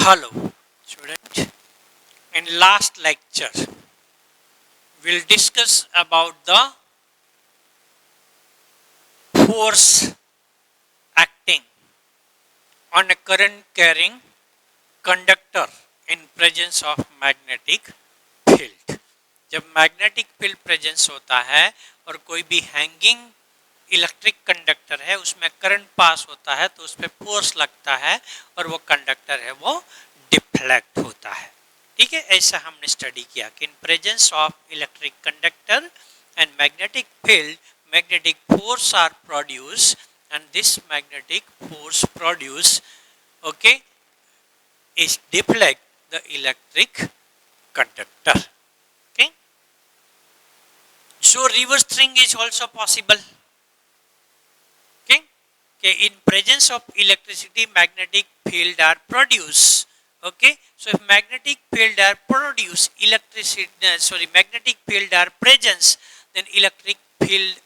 Hello, student. In last lecture, we'll discuss about the force acting on a current carrying conductor in presence of magnetic field. जब magnetic field presence होता है और कोई भी hanging electric conductor है उसमें current pass होता है तो उस पर फोर्स लगता है और वो कंडक्टर है वो डिफ्लेक्ट होता है। ठीक है, ऐसा हमने स्टडी किया कि in presence of electric conductor and magnetic field magnetic force are produced and this magnetic force produced is deflect the electric conductor. Okay, so reverse thing is also possible. Okay, in presence of electricity magnetic field are produced. Okay, so if magnetic field are produced, magnetic field are presence, then electric field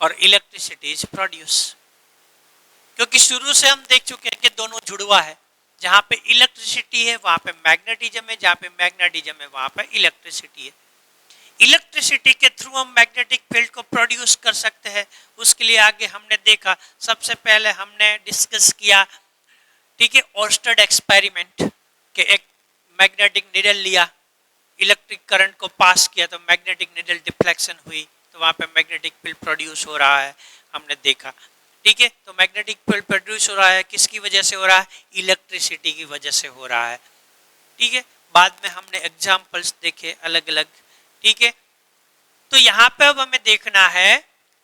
और electricity is produce. क्योंकि शुरू से हम देख चुके हैं कि दोनों जुड़वा है, जहां पे इलेक्ट्रिसिटी है वहां पे मैग्नेटिज्म है, जहां पे मैग्नेटिज्म है वहां पे इलेक्ट्रिसिटी है। इलेक्ट्रिसिटी के थ्रू हम मैग्नेटिक फील्ड को प्रोड्यूस कर सकते हैं। उसके लिए आगे हमने देखा, सबसे पहले हमने डिस्कस किया, ठीक है, ओर्स्टेड एक्सपेरिमेंट के एक मैग्नेटिक निडल लिया, इलेक्ट्रिक करंट को पास किया तो मैग्नेटिक निडल डिफ्लेक्शन हुई, तो वहां पे मैग्नेटिक फील्ड प्रोड्यूस हो रहा है, हमने देखा। ठीक है, तो मैग्नेटिक फील्ड प्रोड्यूस हो रहा है, किसकी वजह से हो रहा है? इलेक्ट्रिसिटी की वजह से हो रहा है। ठीक है, बाद में हमने एग्जांपल्स देखे अलग अलग। ठीक है, तो यहाँ पे अब हमें देखना है,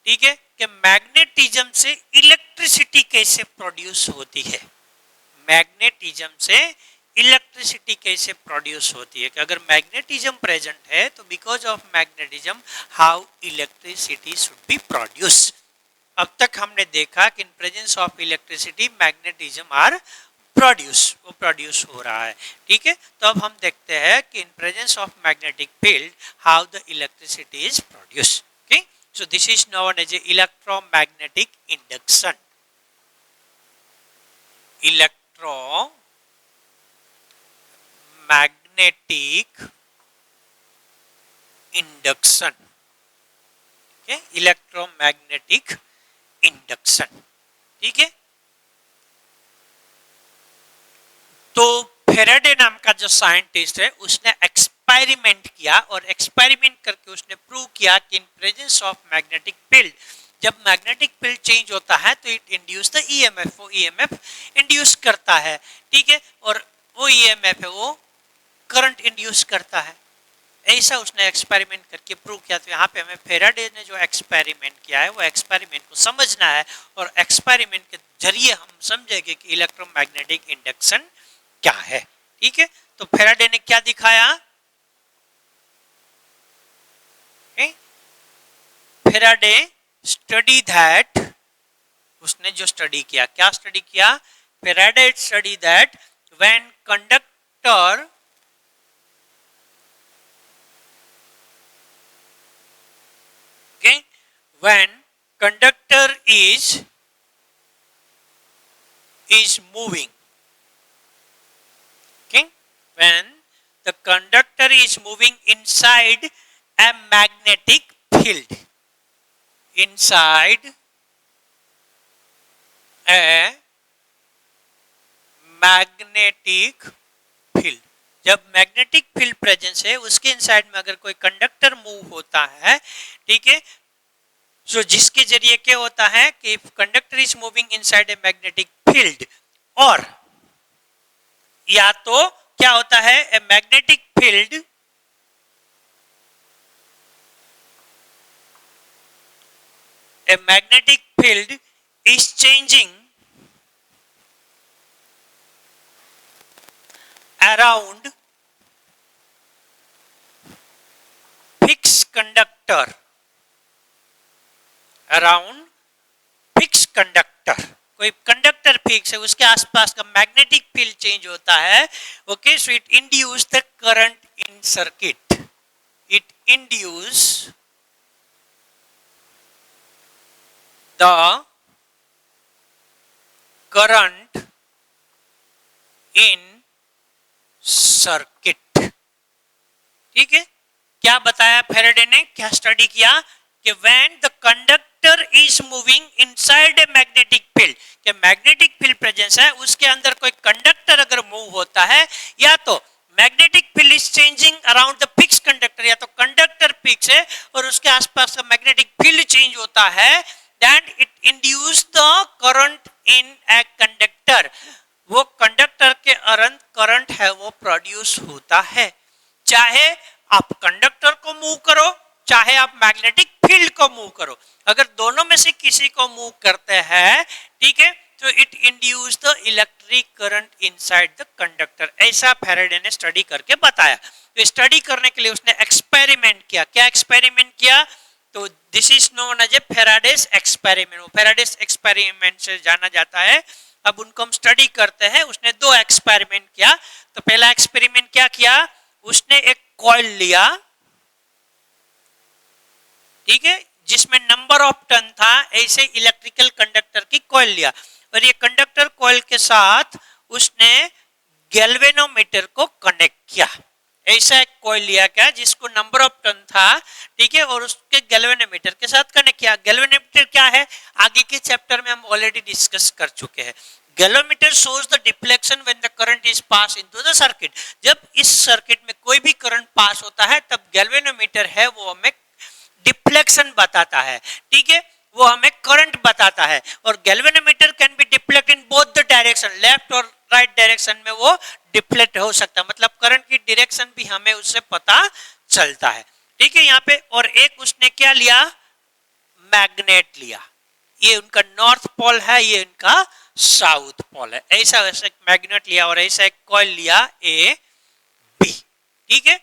ठीक है, कि मैग्नेटिज्म से इलेक्ट्रिसिटी कैसे प्रोड्यूस होती है। मैग्नेटिज्म से इलेक्ट्रिसिटी कैसे प्रोड्यूस होती है कि अगर मैग्नेटिज्म प्रेजेंट है तो because of magnetism how electricity should be produce. अब तक हमने देखा कि in presence of electricity magnetism are produce, वो प्रोड्यूस हो रहा है। ठीक है, तो अब हम देखते हैं कि in presence of magnetic field how the electricity is produce. Okay, so this is known as electromagnetic induction. Magnetic induction, electromagnetic induction. ठीक है, तो फेराडे नाम का जो साइंटिस्ट है उसने एक्सपेरिमेंट किया और एक्सपेरिमेंट करके उसने प्रूव किया कि in presence of magnetic field, जब मैग्नेटिक फील्ड चेंज होता है तो इट इंड्यूस द ईएमएफ, वो ईएमएफ इंड्यूस करता है। ठीक है, और वो ईएमएफ है वो करंट इंड्यूस करता है। ऐसा उसने एक्सपेरिमेंट करके प्रूव किया। तो यहाँ पे हमें फेराडे ने जो एक्सपेरिमेंट किया है वो एक्सपेरिमेंट को समझना है और एक्सपेरिमेंट के जरिए हम समझेंगे कि इलेक्ट्रोमैग्नेटिक इंडक्शन क्या है। ठीक है, तो फेराडे ने क्या दिखाया? फेराडे स्टडी दैट, उसने जो स्टडी किया, क्या स्टडी किया? Faraday study that when conductor when conductor is moving, okay, when the conductor is moving inside a magnetic field, inside a magnetic field, जब मैग्नेटिक फील्ड प्रेजेंस है उसके inside में अगर कोई कंडक्टर मूव होता है, ठीक है, सो जिसके जरिए क्या होता है कि conductor is moving inside a magnetic field, और या तो क्या होता है, a magnetic field is changing around fix conductor, around fix conductor, कोई कंडक्टर फिक्स है उसके आसपास का मैग्नेटिक फील्ड चेंज होता है। Okay, so it induce the current in circuit, it induce the current in circuit. ठीक है, क्या बताया फैराडे ने, क्या स्टडी किया कि when the conductor is moving inside a magnetic field, कि मैग्नेटिक फील्ड प्रेजेंस है, उसके अंदर कोई कंडक्टर अगर मूव होता है, या तो magnetic field is changing around the fix conductor, या तो कंडक्टर फिक्स है और उसके आसपास का मैग्नेटिक फील्ड चेंज होता है, then it induce the current in a conductor, वो कंडक्टर के अरंत करंट है वो प्रोड्यूस होता है। चाहे आप कंडक्टर को मूव करो, चाहे आप मैग्नेटिक फील्ड को मूव करो, अगर दोनों में से किसी को मूव करते हैं, ठीक है, तो it induce the electric current inside the conductor. ऐसा फैराडे ने स्टडी करके बताया। तो स्टडी करने के लिए उसने एक्सपेरिमेंट किया। क्या एक्सपेरिमेंट किया? तो this is known as a Faraday's experiment. वो फैराडेस एक्सपेरिमेंट से जाना जाता है। अब उनको हम स्टडी करते हैं। उसने दो एक्सपेरिमेंट किया। तो पहला एक्सपेरिमेंट क्या किया, उसने एक कॉइल लिया, ठीक है, जिसमें नंबर ऑफ टन था, ऐसे इलेक्ट्रिकल कंडक्टर की कॉइल लिया, और ये कंडक्टर कॉइल के साथ उसने गैल्वेनोमीटर को कनेक्ट किया। ऐसा एक कॉइल लिया क्या, जिसको नंबर ऑफ टन था, ठीक है, और उसके गैल्वेनोमीटर के साथ कनेक्ट किया। गैल्वेनोमीटर क्या है, आगे के चैप्टर में हम ऑलरेडी डिस्कस कर चुके हैं। Galvanometer shows the deflection when the current is pass into the circuit. जब इस सर्किट में कोई भी करंट पास होता है, तब गैल्वेनोमीटर है वो हमें डिफ्लेक्शन बताता है, ठीक है, वो हमें करंट बताता है। और galvanometer can be deflect in both the direction, left और राइट डायरेक्शन में वो डिफ्लेक्ट हो सकता है, मतलब करंट की डायरेक्शन भी हमें उससे पता चलता है, ठीक है। यहाँ पे और एक उसने क्या लिया, मैग्नेट लिया। ये उनका नॉर्थ पोल है, ये उनका साउथ पोल है। ऐसा वैसा एक मैग्नेट लिया और ऐसा एक कॉइल लिया ए बी, ठीक है।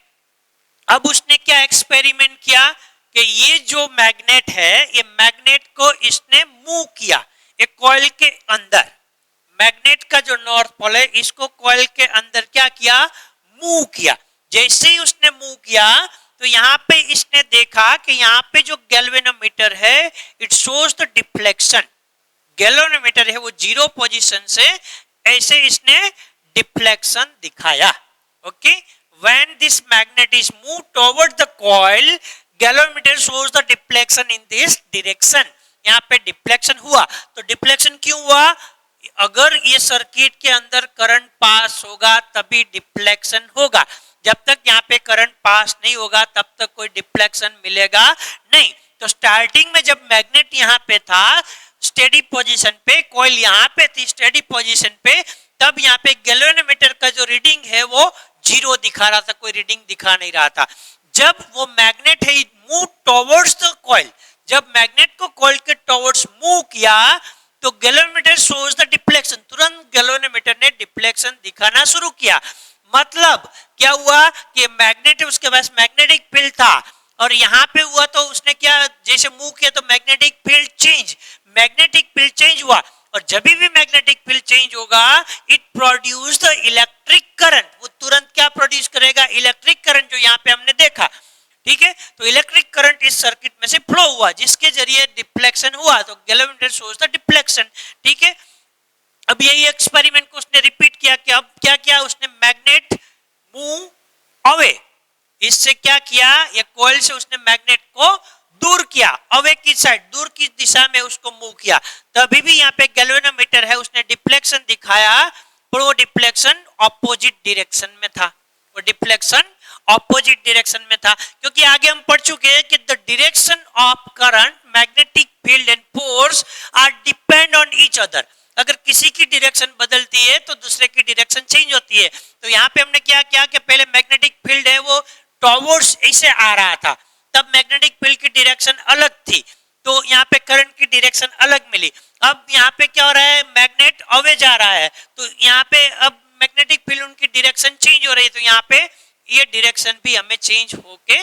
अब उसने क्या एक्सपेरिमेंट किया कि ये जो मैग्नेट है, ये मैग्नेट को इसने मूव किया एक कॉइल के अंदर। मैग्नेट का जो नॉर्थ पोल है, इसको कॉइल के अंदर क्या किया, मूव किया। जैसे ही उसने मूव किया, तो यहाँ पे इसने देखा कि यहाँ पे जो गैल्वेनोमीटर है, it shows the deflection. Galvanometer है वो जीरो पोजीशन से ऐसे इसने डिफ्लेक्शन दिखाया। Okay, when this magnet is move toward the coil, galvanometer shows the deflection in this direction. यहाँ पे डिफ्लेक्शन हुआ। तो डिफ्लेक्शन क्यों हुआ, अगर ये सर्किट के अंदर करंट पास होगा तभी डिफ्लेक्शन होगा। जब तक यहाँ पे करंट पास नहीं होगा तब तक कोई डिफ्लेक्शन मिलेगा नहीं। तो स्टार्टिंग में जब मैग्नेट यहाँ पे था स्टेडी पोजीशन पे, कॉइल यहाँ पे थी स्टेडी पोजीशन पे, तब यहाँ पे गैल्वेनोमीटर का जो रीडिंग है वो जीरो दिखा रहा था, कोई रीडिंग दिखा नहीं रहा था। जब वो मैग्नेट है मूव टुवर्ड्स द कॉइल, जब मैग्नेट को कॉइल के टुवर्ड्स मूव किया, तो गैल्वेनोमीटर शोज द डिफ्लेक्शन। तुरंत गैल्वेनोमीटर ने डिफ्लेक्शन दिखाना शुरू किया। मतलब क्या हुआ कि मैग्नेट, उसके पास मैग्नेटिक फील्ड था और यहाँ पे हुआ, तो उसने क्या, जैसे मूव किया तो magnetic field change, magnetic field change हुआ। और जब भी मैग्नेटिक फील्ड चेंज होगा, it produce the electric current. वो तुरंत क्या प्रोड्यूस करेगा, इलेक्ट्रिक करंट, जो यहाँ पे हमने देखा, ठीक है। तो इलेक्ट्रिक करंट इस सर्किट में से फ्लो हुआ, जिसके जरिए डिफ्लेक्शन हुआ। तो गैल्वेनोमीटर शोज द डिफ्लेक्शन, ठीक है। अब यही एक्सपेरिमेंट को उसने रिपीट किया कि अब क्या किया, उसने मैग्नेट मूव अवे, इससे क्या किया, ये कॉइल से उसने मैग्नेट को दूर किया, अवे की साइड, दूर की दिशा में उसको मूव किया। तभी भी यहाँ पे गैल्वेनोमीटर है, उसने डिफ्लेक्शन दिखाया, पर वो डिफ्लेक्शन ऑपोजिट डायरेक्शन में था। वो डिफ्लेक्शन ऑपोजिट डायरेक्शन में था, क्योंकि आगे हम पढ़ चुके हैं कि the direction of current, magnetic field and force are depend on each other. अगर किसी की डायरेक्शन बदलती है तो दूसरे की डायरेक्शन चेंज होती है। तो यहाँ पे हमने क्या किया कि पहले मैग्नेटिक फील्ड है वो टुवर्ड्स ऐसे आ रहा था, तब मैग्नेटिक फील्ड की डायरेक्शन अलग थी, तो यहाँ पे करंट की डायरेक्शन अलग मिली। अब यहाँ पे क्या हो रहा है, मैग्नेट अवे जा रहा है, तो यहाँ पे अब मैग्नेटिक फील्ड उनकी डायरेक्शन चेंज हो रही है, तो यहाँ पे ये डायरेक्शन भी हमें चेंज होके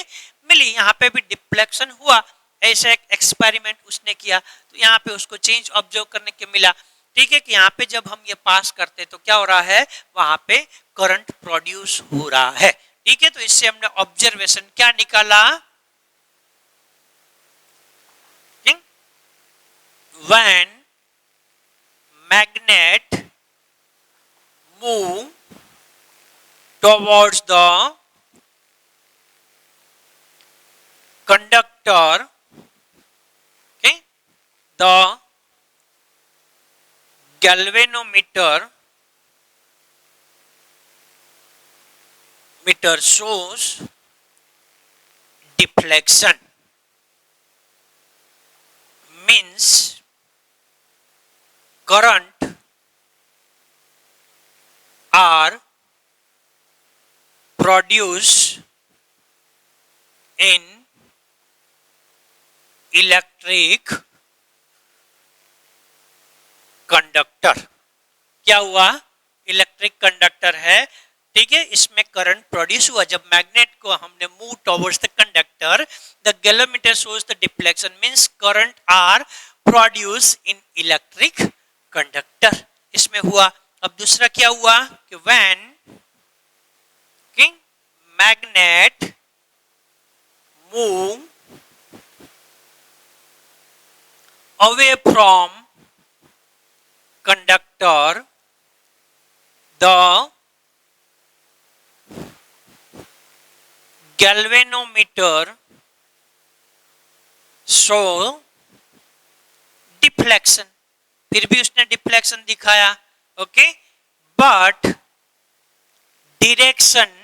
मिली। यहाँ पे भी डिफ्लेक्शन हुआ। ऐसा एक एक्सपेरिमेंट उसने किया, तो यहाँ पे उसको चेंज ऑब्जर्व करने के मिला, ठीक है, कि यहाँ पे जब हम ये पास करते तो क्या हो रहा है, वहां पे करंट प्रोड्यूस हो रहा है, ठीक है। तो इससे हमने ऑब्जर्वेशन क्या निकाला, when magnet move towards the conductor. Okay, the galvanometer shows deflection, means current are produced in electric conductor. क्या हुआ? इलेक्ट्रिक कंडक्टर है, ठीक है, इसमें करंट प्रोड्यूस हुआ. जब मैग्नेट को हमने move towards the conductor, the galvanometer shows the deflection, means current are produce in electric conductor. इसमें हुआ. अब दूसरा क्या हुआ कि when magnet move away from conductor, the galvanometer show deflection. फिर भी उसने डिफ्लेक्शन दिखाया. Okay, but direction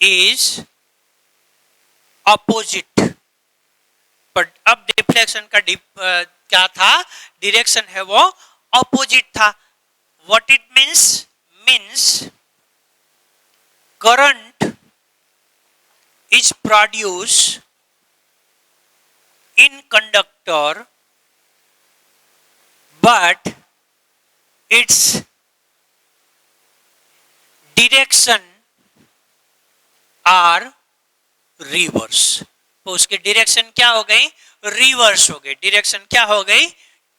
is opposite. But अब डिफ्लेक्शन का क्या था? डायरेक्शन है वो ऑपोजिट था. What it means current is produce in conductor but its direction are reverse. तो उसकी डायरेक्शन क्या हो गई? रिवर्स हो गई. डायरेक्शन क्या हो गई?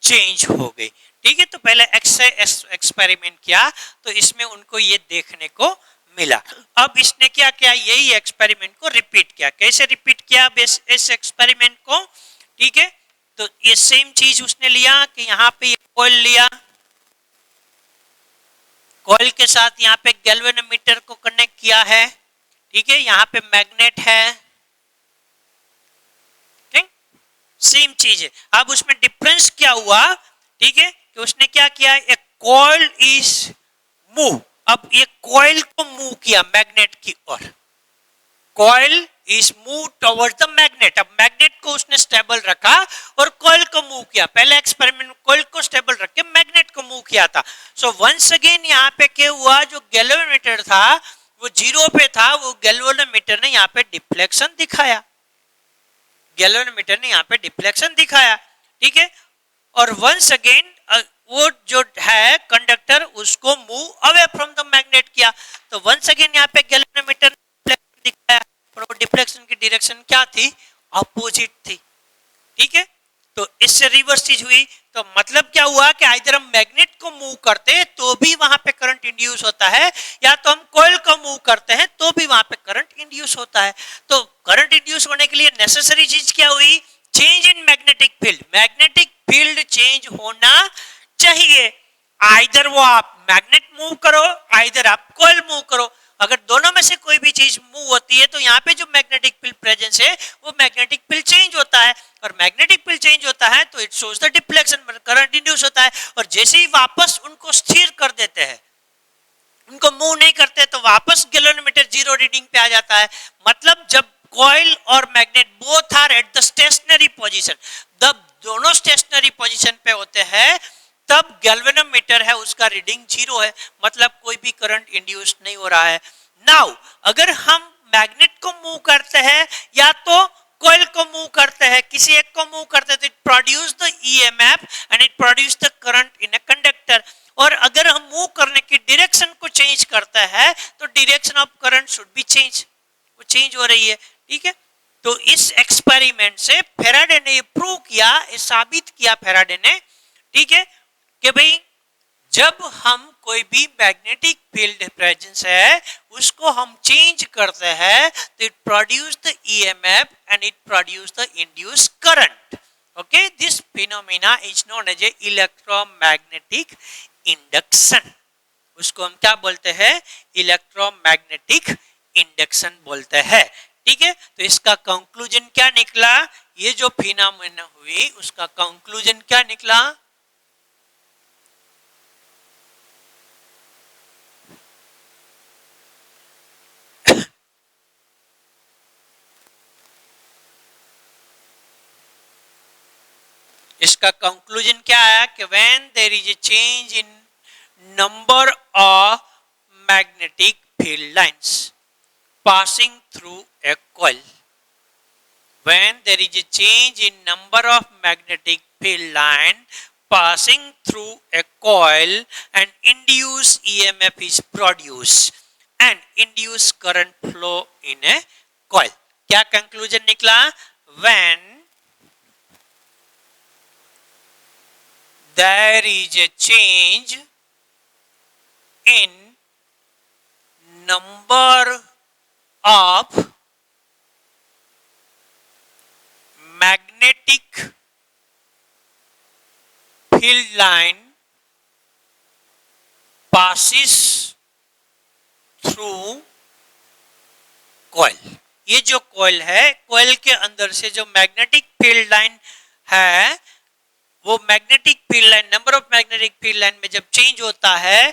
चेंज हो गई. ठीक है, तो पहले एक्सपेरिमेंट किया तो इसमें उनको ये देखने को मिला. अब इसने क्या किया? यही एक्सपेरिमेंट को रिपीट किया. कैसे रिपीट किया इस एक्सपेरिमेंट को? ठीक है, तो ये सेम चीज उसने लिया कि यहाँ पे ये कॉइल लिया, कॉइल के साथ यहाँ पे गैल्वेनोमीटर को कनेक्ट किया है. ठीक है, यहाँ पे मैग्नेट है. सेम चीज है. अब उसमें डिफरेंस क्या हुआ? ठीक है, कि उसने क्या किया? एक कॉइल इज मूव. अब ये कॉइल को मूव किया मैग्नेट की ओर. Coil is move towards the magnet. अब मैग्नेट को उसने स्टेबल रखा और कॉइल को मूव किया. पहले एक्सपेरिमेंट में कॉइल को स्टेबल रख के मैग्नेट को मूव किया था. सो वंस अगेन यहाँ पे क्या हुआ? जो गैल्वेनोमीटर था वो जीरो पे था, वो गैल्वेनोमीटर ने यहाँ पे डिफ्लेक्शन दिखाया. गैल्वेनोमीटर ने यहाँ पे डिफ्लेक्शन दिखाया. ठीक है, और वंस अगेन वो जो है कंडक्टर उसको move away from the magnet किया. तो वंस अगेन यहाँ पे गैल्वेनोमीटर ने डिफ्लेक्शन दिखाया और वो डिफ्लेक्शन की डायरेक्शन क्या थी? अपोजिट थी. ठीक है, तो इससे रिवर्स चीज हुई. तो मतलब क्या हुआ कि इधर हम मैग्नेट को मूव करते हैं तो भी वहां पे करंट इंड्यूस होता है, या तो हम कॉइल को मूव करते हैं तो भी वहां पे करंट इंड्यूस होता है. तो करंट इंड्यूस होने के लिए नेसेसरी चीज क्या हुई? Change in magnetic field. Magnetic field change होना चाहिए. आइदर वो आप मैग्नेट मूव करो, आइदर आप कॉइल मूव करो. अगर दोनों में से कोई भी चीज मूव होती है तो यहाँ पे जो मैग्नेटिक फील्ड प्रेजेंस है वो मैग्नेटिक फील्ड चेंज होता है. और मैग्नेटिक फील्ड चेंज होता है तो it shows the deflection, current induce होता है. और जैसे ही वापस उनको स्थिर कर देते हैं, उनको मूव नहीं करते, तो वापस गैल्वेनोमीटर जीरो रीडिंग पे आ जाता है. मतलब जब कॉइल और magnet both are at the stationary position, जब दोनों स्टेशनरी पोजीशन पे होते हैं तब गैल्वेनोमीटर है उसका रीडिंग जीरो है. मतलब कोई भी करंट इंड्यूस नहीं हो रहा है. नाउ अगर हम मैग्नेट को मूव करते हैं या तो कॉइल को मूव करते हैं, किसी एक को मूव करते हैं, तो it produce the EMF and it produce the current in a conductor. और अगर हम मूव करने की डायरेक्शन को चेंज करते हैं तो direction of current should be change. वो चेंज हो रही है. ठीक है, तो इस एक्सपेरिमेंट से फैराडे ने ये प्रूव किया, ये साबित किया फैराडे ने, ठीक है, कि भाई जब हम कोई भी मैग्नेटिक फील्ड प्रेजेंस है उसको हम चेंज करते हैं तो it produce the EMF and it produce the induce current. Okay, this phenomena is known as a electromagnetic induction. उसको हम क्या बोलते हैं, इलेक्ट्रोमैग्नेटिक इंडक्शन बोलते हैं। ठीक है, तो इसका कंक्लूजन क्या निकला, ये जो फिनोमेना हुई उसका कंक्लूजन क्या निकला, इसका कंक्लूजन क्या आया कि when there is a change in number of magnetic field lines passing through a coil, when there is a change in number of magnetic field line passing through a coil, an induced EMF is produced and induced current flow in a coil. क्या conclusion निकला, when there is a change in number of magnetic field line passes through coil. ये जो coil है, coil के अंदर से जो magnetic field line है, वो magnetic field line, number of magnetic field line में जब चेंज होता है,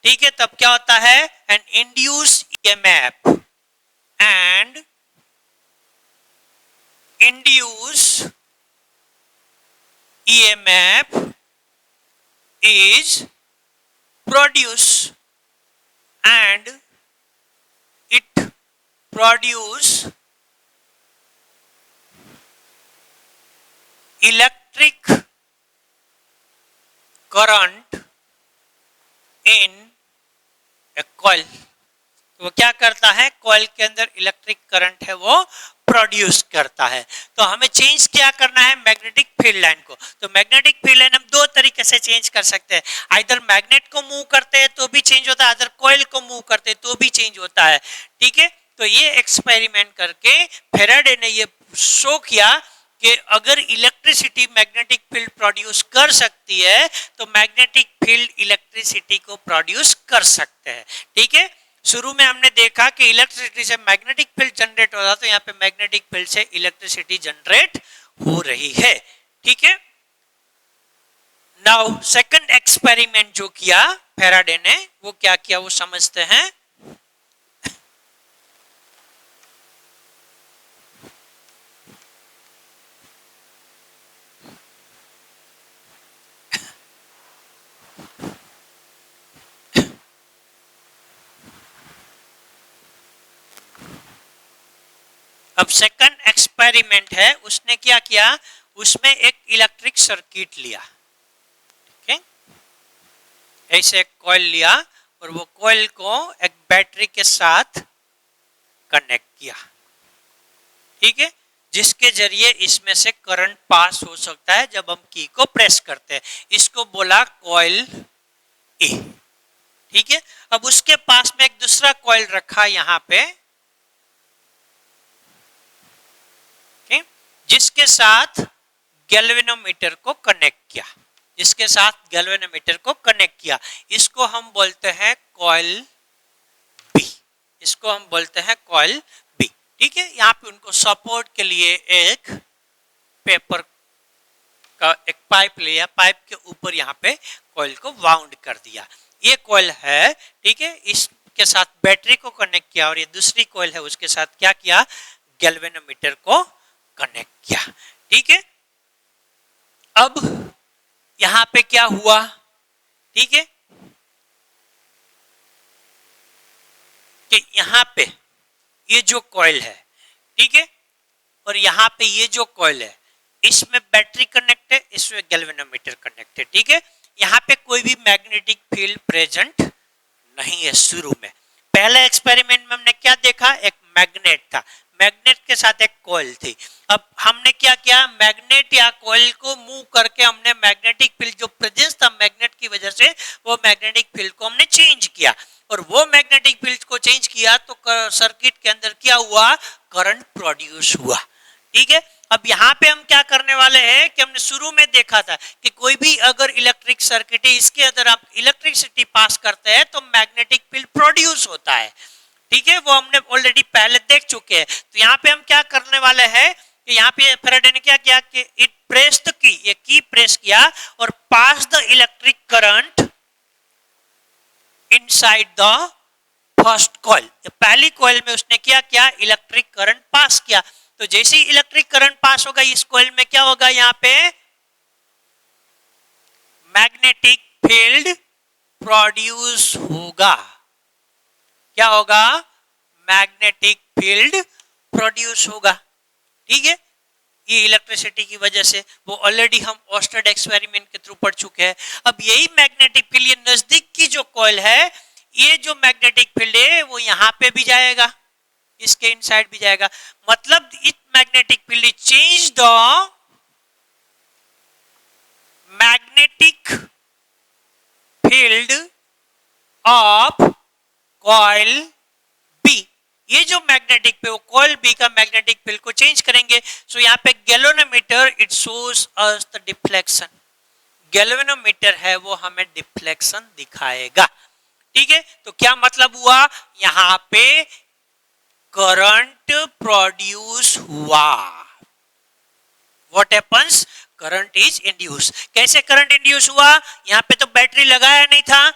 ठीक है, तब क्या होता है, an induce EMF and induce EMF is produce and it produce electric current in a coil. तो वो क्या करता है, कॉइल के अंदर इलेक्ट्रिक करंट है वो प्रोड्यूस करता है। तो हमें चेंज क्या करना है, मैग्नेटिक फील्ड लाइन को। तो मैग्नेटिक फील्ड लाइन हम दो तरीके से चेंज कर सकते हैं, आइदर मैग्नेट को मूव करते हैं तो भी चेंज होता है, अदर कॉइल को मूव करते हैं तो भी चेंज होता है। ठीक है, तो ये एक्सपेरिमेंट करके फेराडे ने ये शो किया कि अगर इलेक्ट्रिसिटी मैग्नेटिक फील्ड प्रोड्यूस कर सकती है तो मैग्नेटिक फील्ड इलेक्ट्रिसिटी को प्रोड्यूस कर सकते हैं। ठीक है, शुरू में हमने देखा कि इलेक्ट्रिसिटी से मैग्नेटिक फील्ड जनरेट हो रहा, तो यहाँ पे मैग्नेटिक फील्ड से इलेक्ट्रिसिटी जनरेट हो रही है। ठीक है, नाउ सेकंड एक्सपेरिमेंट जो किया फेराडे ने, वो क्या किया वो समझते हैं। अब सेकंड एक्सपेरिमेंट है, उसने क्या किया, उसमें एक इलेक्ट्रिक सर्किट लिया। ठीक है, ऐसे एक कॉइल लिया और वो कॉइल को एक बैटरी के साथ कनेक्ट किया। ठीक है, जिसके जरिए इसमें से करंट पास हो सकता है जब हम की को प्रेस करते हैं। इसको बोला कॉइल ए। ठीक है, अब उसके पास में एक दूसरा कॉइल रखा यहां पे, जिसके साथ गैल्वेनोमीटर को कनेक्ट किया, जिसके साथ गैल्वेनोमीटर को कनेक्ट किया। इसको हम बोलते हैं कॉइल बी, इसको हम बोलते हैं कॉइल बी। ठीक है, यहाँ पे उनको सपोर्ट के लिए एक पेपर का एक पाइप लिया, पाइप के ऊपर यहाँ पे कॉइल को वाउंड कर दिया। ये कॉइल है, ठीक है, इसके साथ बैटरी को कनेक्ट किया और ये दूसरी कॉइल है उसके साथ क्या किया, गैल्वेनोमीटर को कनेक्ट किया। ठीक है, अब यहां पे क्या हुआ, ठीक है, कि यहां पे ये जो कॉइल है, ठीक है, और यहां पे ये जो कॉइल है, इसमें बैटरी कनेक्ट है, इसमें गैल्वेनोमीटर कनेक्ट है। ठीक है, यहां पे कोई भी मैग्नेटिक फील्ड प्रेजेंट नहीं है। शुरू में पहले एक्सपेरिमेंट में हमने क्या देखा, एक मैग्नेट था, मैग्नेट के साथ एक कॉइल थी। अब हमने क्या किया, मैग्नेट या कॉइल को मूव करके हमने मैग्नेटिक फील्ड जो प्रेजेंस था मैग्नेट की वजह से, वो मैग्नेटिक फील्ड को हमने चेंज किया, और वो मैग्नेटिक फील्ड को चेंज किया तो सर्किट के अंदर क्या हुआ, करंट प्रोड्यूस हुआ। ठीक है, अब यहाँ पे हम क्या करने वाले हैं कि हमने शुरू में देखा था कि कोई भी अगर इलेक्ट्रिक सर्किट है, इसके अंदर आप इलेक्ट्रिसिटी पास करते हैं तो मैग्नेटिक फील्ड प्रोड्यूस होता है। ठीक है, वो हमने ऑलरेडी पहले देख चुके हैं। तो यहाँ पे हम क्या करने वाले हैं कि यहाँ पे फैराडे ने क्या किया कि इट प्रेस द की, ये की प्रेस किया और pass the electric current inside the first coil. पहली कॉइल में उसने क्या किया, इलेक्ट्रिक करंट पास किया। तो जैसे ही इलेक्ट्रिक करंट पास होगा इस कॉइल में क्या होगा, यहाँ पे मैग्नेटिक फील्ड प्रोड्यूस होगा। क्या होगा, मैग्नेटिक फील्ड प्रोड्यूस होगा। ठीक है, ये इलेक्ट्रिसिटी की वजह से, वो ऑलरेडी हम ऑस्टेड एक्सपेरिमेंट के थ्रू पढ़ चुके हैं। अब यही मैग्नेटिक फील्ड, ये नजदीक की जो कॉइल है, ये जो मैग्नेटिक फील्ड है वो यहां पे भी जाएगा, इसके इनसाइड भी जाएगा। मतलब it magnetic field change the magnetic field of coil B. ये जो मैग्नेटिक पे, वो कॉइल बी का मैग्नेटिक फील्ड को चेंज करेंगे। सो यहाँ पे galvanometer it shows us the deflection. Galvanometer है वो हमें डिफ्लेक्शन दिखाएगा। ठीक है, तो क्या मतलब हुआ, यहाँ पे करंट प्रोड्यूस हुआ। What happens, current is induce. कैसे करंट इंड्यूस हुआ, यहाँ पे तो बैटरी लगाया नहीं था,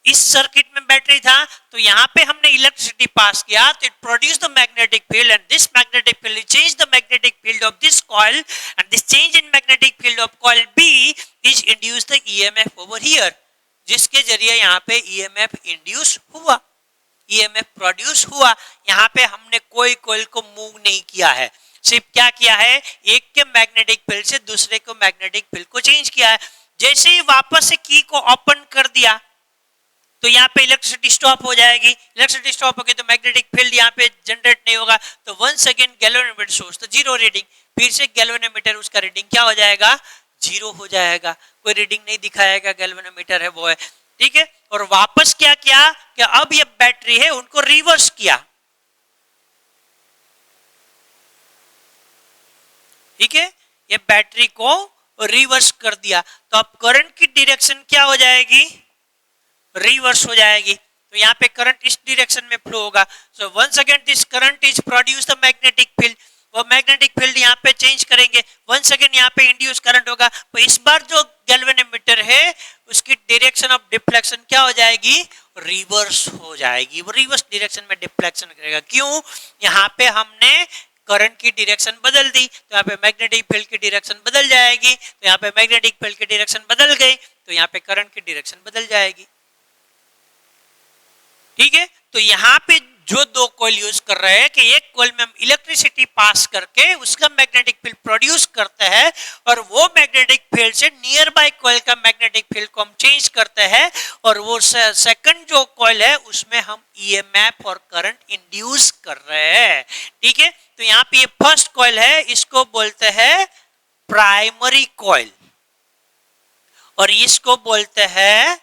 इस सर्किट में बैटरी था, तो यहाँ पे हमने इलेक्ट्रिसिटी पास किया तो it produce the magnetic field and this magnetic field change the magnetic field of this coil and this change in magnetic field of coil B is induce the EMF over here, जिसके जरिए यहाँ पे EMF induce हुआ, EMF produce हुआ। यहाँ पे हमने कोई कॉइल को मूव नहीं किया है, सिर्फ क्या किया है, एक के मैग्नेटिक फील्ड से दूसरे को मैग्नेटिक फील्ड को चेंज किया है। जैसे ही वापस से की को ओपन कर दिया तो यहाँ पे इलेक्ट्रिसिटी स्टॉप हो जाएगी। इलेक्ट्रिसिटी स्टॉप होगी तो मैग्नेटिक फील्ड यहाँ पे जनरेट नहीं होगा। तो once again galvanometer shows the zero reading, फिर से गैल्वेनोमीटर उसका रीडिंग क्या हो जाएगा, जीरो हो जाएगा, कोई रीडिंग नहीं दिखाएगा, गैल्वेनोमीटर है वो है। ठीक है, और वापस क्या किया कि अब ये बैटरी है उनको रिवर्स किया। ठीक है, ये बैटरी को रिवर्स कर दिया, तो अब करंट की डायरेक्शन क्या हो जाएगी, रिवर्स हो जाएगी। तो यहाँ पे करंट इस डायरेक्शन में फ्लो होगा। So once again this current is produce the magnetic field, वो मैग्नेटिक फील्ड यहाँ पे चेंज करेंगे, वंस अगेन यहाँ पे इंड्यूस करंट होगा। तो इस बार जो गैल्वेनोमीटर है उसकी डायरेक्शन ऑफ डिफ्लेक्शन क्या हो जाएगी, रिवर्स हो जाएगी, वो रिवर्स डायरेक्शन में डिफ्लेक्शन करेगा। क्यों, यहाँ पे हमने करंट की डायरेक्शन बदल दी, तो यहाँ पे मैग्नेटिक फील्ड की डायरेक्शन बदल जाएगी। तो यहाँ पे मैग्नेटिक फील्ड की डायरेक्शन बदल गई तो यहाँ पे करंट की डायरेक्शन बदल जाएगी। ठीक है, तो यहाँ पे जो दो कॉइल यूज कर रहे हैं कि एक कॉइल में हम इलेक्ट्रिसिटी पास करके उसका मैग्नेटिक फील्ड प्रोड्यूस करते हैं और वो मैग्नेटिक फील्ड से नियर बाय कॉइल का मैग्नेटिक फील्ड को हम चेंज करते हैं, और वो सेकंड जो कॉइल है उसमें हम ईएमएफ और करंट इंड्यूस कर रहे हैं। ठीक है, तो यहाँ पे ये फर्स्ट कॉइल है, इसको बोलते हैं प्राइमरी कॉइल और इसको बोलते हैं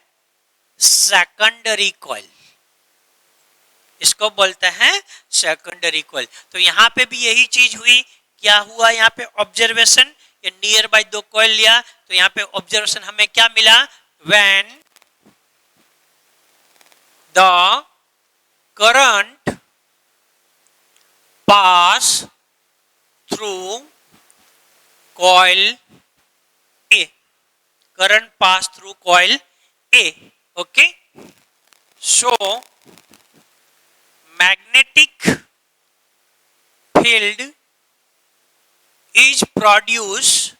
सेकेंडरी कॉइल, इसको बोलते हैं सेकेंडरी कॉइल। तो यहाँ पे भी यही चीज हुई, क्या हुआ, यहाँ पे ऑब्जर्वेशन, ये नियर बाय दो कॉइल लिया तो यहाँ पे ऑब्जर्वेशन हमें क्या मिला, when the current pass through coil A, current pass through coil A, okay. So magnetic field is produced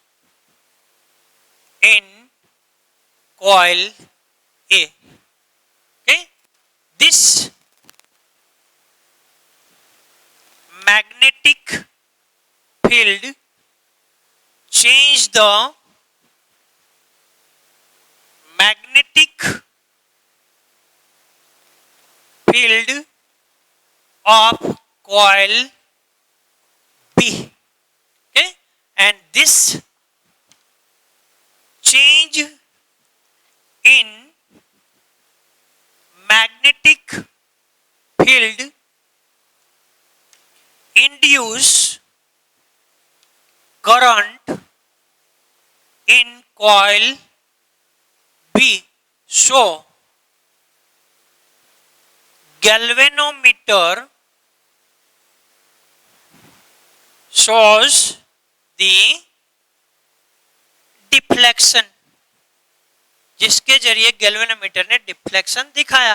in coil A. Okay, this magnetic field change the magnetic field of coil B. Okay, and this change in magnetic field induce current in coil B. So galvanometer shows the deflection, जिसके जरिए galvanometer ने deflection दिखाया।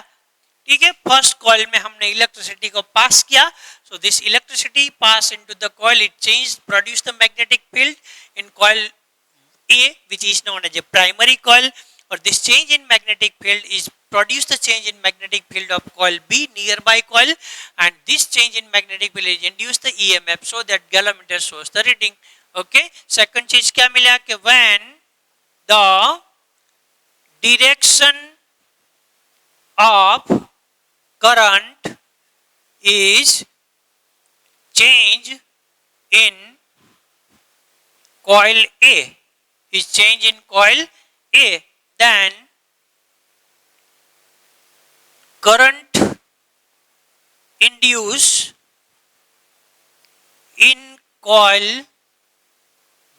ठीक है, first coil में हमने electricity को पास किया, so this electricity pass into the coil, it change produce the magnetic field in coil A, which is known as a primary coil, or this change in magnetic field is produce the change in magnetic field of coil B, nearby coil, and this change in magnetic field is induce the EMF so that galvanometer shows the reading. Okay, second चीज क्या मिला कि when the direction of current is change in coil A, is change in coil A, then current induced in coil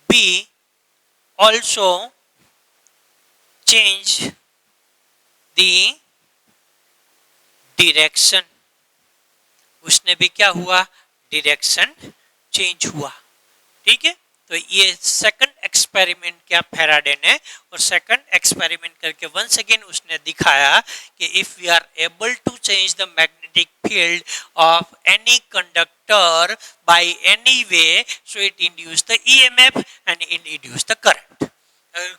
B also change the direction. उसने भी क्या हुआ, direction change हुआ। ठीक है, तो ये सेकंड एक्सपेरिमेंट किया फैराडे ने, और सेकंड एक्सपेरिमेंट करके वंस अगेन उसने दिखाया कि if we are able to change the magnetic field of any conductor by any way, so it induce the EMF and it induce the current.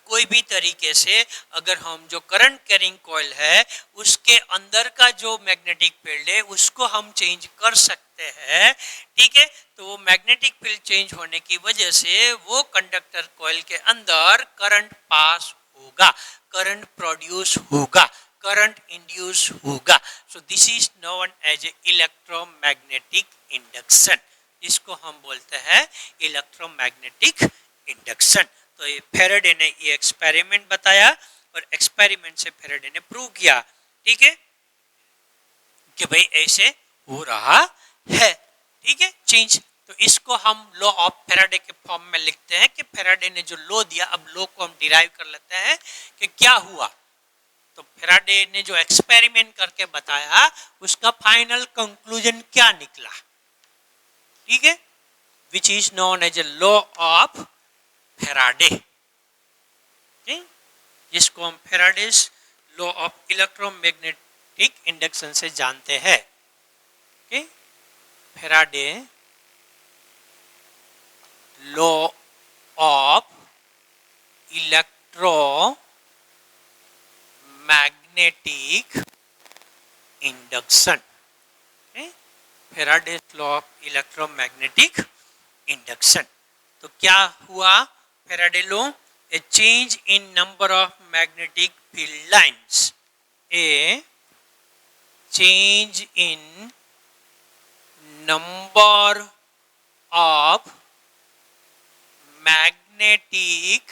कोई भी तरीके से अगर हम जो करंट कैरिंग कॉइल है उसके अंदर का जो मैग्नेटिक फील्ड है उसको हम चेंज कर सकते हैं। ठीक है, तो वो मैग्नेटिक फील्ड चेंज होने की वजह से वो कंडक्टर कॉइल के अंदर करंट पास होगा, करंट प्रोड्यूस होगा, करंट इंड्यूस होगा। So this is known as a electromagnetic induction, इसको हम बोलते हैं इलेक्ट्रोमैग्नेटिक इंडक्शन। तो ये फैराडे ने ये एक्सपेरिमेंट बताया और एक्सपेरिमेंट से फैराडे ने प्रूव किया। ठीक है, कि भाई ऐसे हो रहा है। ठीक है, चेंज, तो इसको हम लॉ ऑफ फैराडे के फॉर्म में लिखते हैं कि फैराडे ने जो लॉ दिया, अब लॉ को हम डिराइव कर लेते हैं कि क्या हुआ। तो फैराडे ने जो एक्सपेरिमेंट करके बताया उसका फाइनल कंक्लूजन क्या निकला। ठीक है, which is known as a law of Faraday, जिसको हम Faraday's law of electromagnetic induction से जानते हैं। Faraday law of electromagnetic induction, Faraday's law of electromagnetic induction. तो क्या हुआ Faraday law, a change in number of magnetic field lines, a change in number of magnetic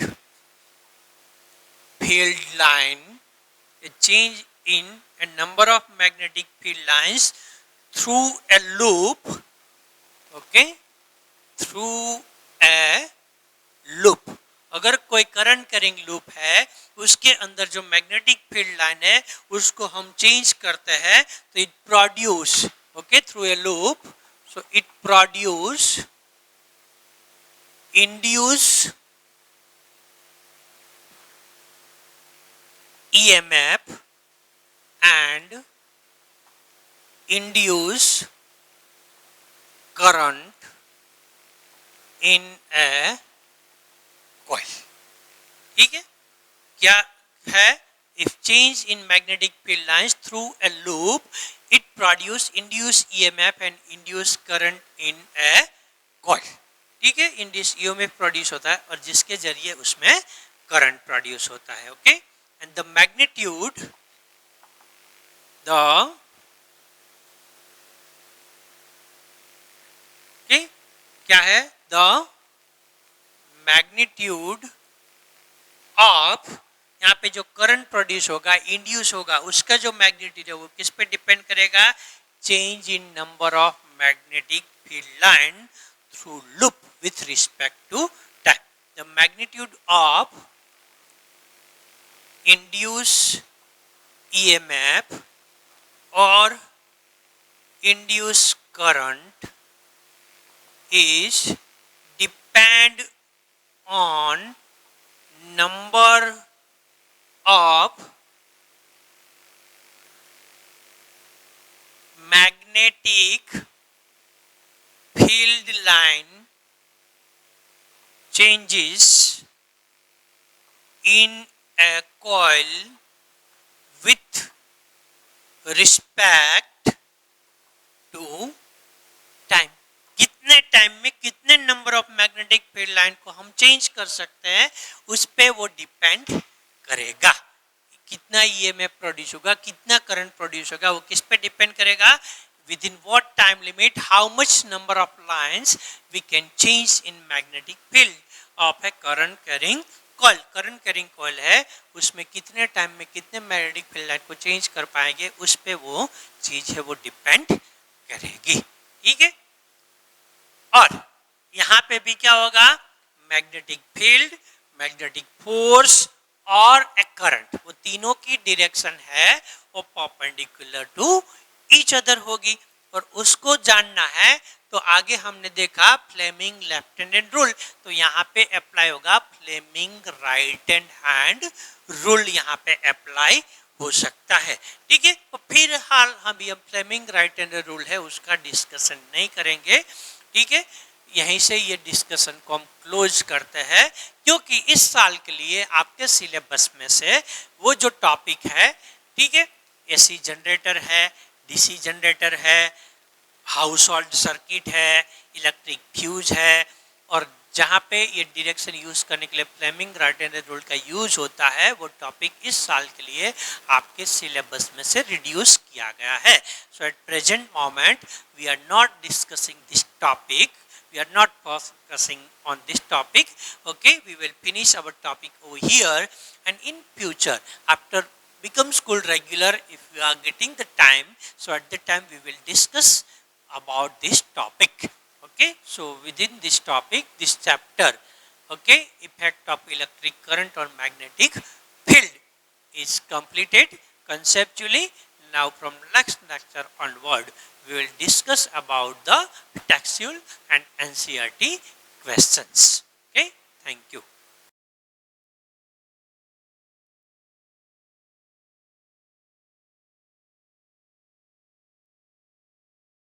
field line, a change in a number of magnetic field lines through a loop, okay, through a loop। अगर कोई current carrying loop है उसके अंदर जो magnetic field line है उसको हम change करते हैं तो it produce, okay, through a loop, so it produce induce EMF and induce current in a coil। ठीक है, क्या है, if change in magnetic field lines through a loop it produce induce EMF and induce current in a coil. ठीक है, induce EMF produce होता है और जिसके जरिए उसमें करंट प्रोड्यूस होता है। Okay, and the magnitude, the क्या है, द मैग्नीट्यूड ऑफ, यहाँ पे जो करंट प्रोड्यूस होगा, इंड्यूस होगा, उसका जो मैग्नीट्यूड है वो किस पे डिपेंड करेगा, change in number of magnetic field line through loop with respect to the magnitude of induced EMF or induced current is depend on number of magnetic field line changes in a coil with respect to time. कितने time में कितने number of magnetic field line को हम change कर सकते हैं उस पे वो डिपेंड करेगा. कितना ईएमएफ प्रोड्यूस होगा, कितना करंट प्रोड्यूस होगा, वो किस पे डिपेंड करेगा, with in what time limit, how much number of lines we can change in magnetic field of a current carrying coil. Current carrying coil है, उसमें कितने टाइम में कितने मैग्नेटिक फील्ड लाइन को चेंज कर पाएंगे उस पे वो चीज है वो डिपेंड करेगी. ठीक है. और यहां पे भी क्या होगा, मैग्नेटिक फील्ड, मैग्नेटिक फोर्स और ए करंट, वो तीनों की डायरेक्शन है वो परपेंडिकुलर टू ईच अदर होगी. और उसको जानना है तो आगे हमने देखा फ्लेमिंग लेफ्ट हैंड रूल, तो यहाँ पे अप्लाई होगा फ्लेमिंग राइट हैंड रूल, यहाँ पे अप्लाई हो सकता है. ठीक है. तो फिर हाल हम ये फ्लेमिंग राइट हैंड रूल है उसका डिस्कशन नहीं करेंगे. ठीक है. यहीं से ये डिस्कशन को हम क्लोज करते हैं, क्योंकि इस साल के लिए आपके सिलेबस में से वो जो टॉपिक है, ठीक है, एसी जनरेटर है, डीसी जनरेटर है, हाउस होल्ड सर्किट है, इलेक्ट्रिक फ्यूज है, और जहाँ पे ये डायरेक्शन यूज करने के लिए फ्लेमिंग राइट हैंड रूल का यूज होता है, वो टॉपिक इस साल के लिए आपके सिलेबस में से रिड्यूस किया गया है. So at present moment we are not discussing this topic, we are not focusing on this topic. Okay, we will finish our topic over here, and in future after become school regular, if we are getting the time, so at the time we will discuss about this topic. Okay, so within this topic, this chapter, okay, effect of electric current on magnetic field is completed conceptually. Now from next lecture onward, we will discuss about the textual and NCERT questions. Okay, thank you.